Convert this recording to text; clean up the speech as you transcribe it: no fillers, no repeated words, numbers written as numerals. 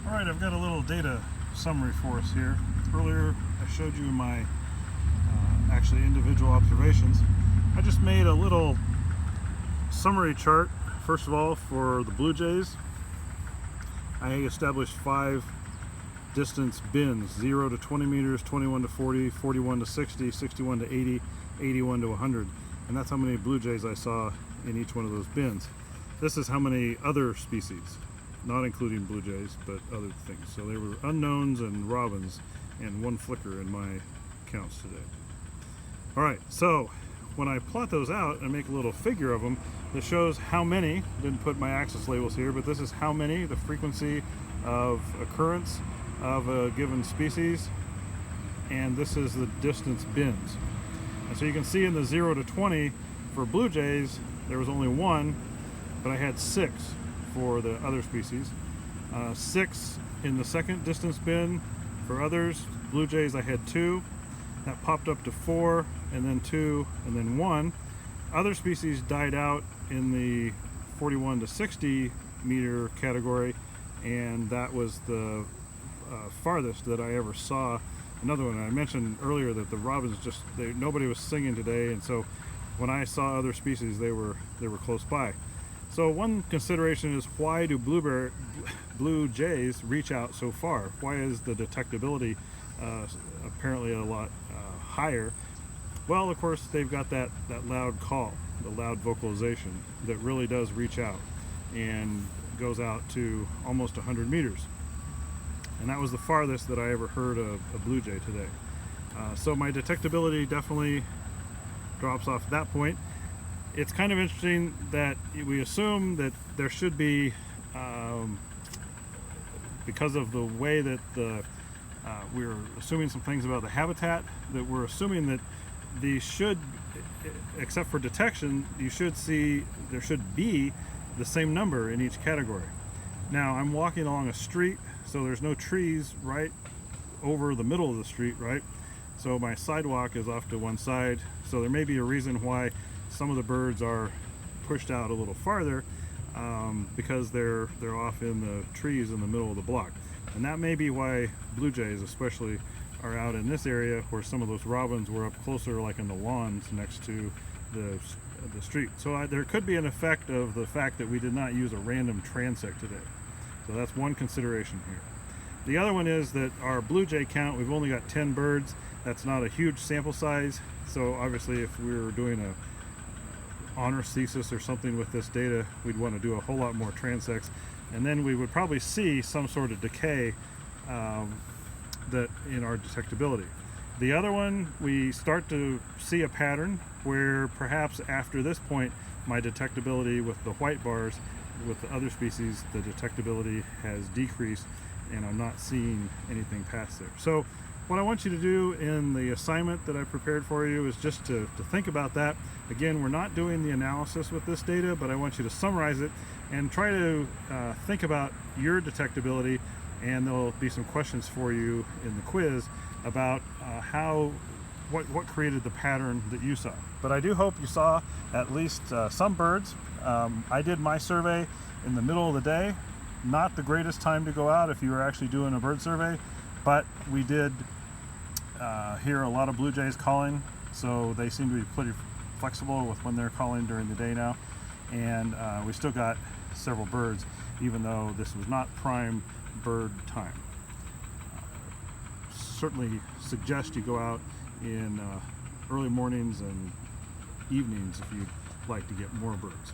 Alright, I've got a little data summary for us here. Earlier I showed you my actually individual observations. I just made a little summary chart, first of all, for the blue jays. I established 5 distance bins: 0 to 20 meters, 21 to 40, 41 to 60, 61 to 80, 81 to 100. And that's how many blue jays I saw in each one of those bins. This is how many other species, not including blue jays, but other things. So there were unknowns and robins and 1 flicker in my counts today. All right, so when I plot those out and make a little figure of them, this shows how many. Didn't put my axis labels here, but this is how many, the frequency of occurrence of a given species, and this is the distance bins. And so you can see in the 0 to 20 for blue jays there was only 1, but I had 6 for the other species. 6 in the second distance bin for others. Blue jays I had 2. That popped up to 4, and then 2, and then 1. Other species died out in the 41 to 60 meter category, and that was the farthest that I ever saw. Another one, I mentioned earlier that the robins nobody was singing today, and so when I saw other species, they were close by. So one consideration is, why do blue jays reach out so far? Why is the detectability apparently a lot higher? Well, of course, they've got that loud call, the loud vocalization that really does reach out and goes out to almost 100 meters. And that was the farthest that I ever heard a blue jay today. So my detectability definitely drops off at that point. It's kind of interesting that we assume that there should be, because of the way that we're assuming some things about the habitat, that we're assuming that these should, except for detection, you should see there should be the same number in each category. Now I'm walking along a street, so there's no trees right over the middle of the street, right? So my sidewalk is off to one side, so there may be a reason why some of the birds are pushed out a little farther, because they're off in the trees in the middle of the block. And that may be why blue jays especially are out in this area, where some of those robins were up closer, like in the lawns next to the street. So there could be an effect of the fact that we did not use a random transect today. So that's one consideration here. The other one is that our blue jay count, we've only got 10 birds. That's not a huge sample size. So obviously if we were doing a honors thesis or something with this data, we'd want to do a whole lot more transects, and then we would probably see some sort of decay that in our detectability. The other one, we start to see a pattern where perhaps after this point my detectability with the white bars with the other species, the detectability has decreased and I'm not seeing anything past there. So what I want you to do in the assignment that I prepared for you is just to think about that. Again, we're not doing the analysis with this data, but I want you to summarize it and try to think about your detectability, and there'll be some questions for you in the quiz about what created the pattern that you saw. But I do hope you saw at least some birds. I did my survey in the middle of the day. Not the greatest time to go out if you were actually doing a bird survey, but we did hear a lot of blue jays calling, so they seem to be pretty flexible with when they're calling during the day now. And we still got several birds, even though this was not prime bird time. Certainly suggest you go out in early mornings and evenings if you'd like to get more birds.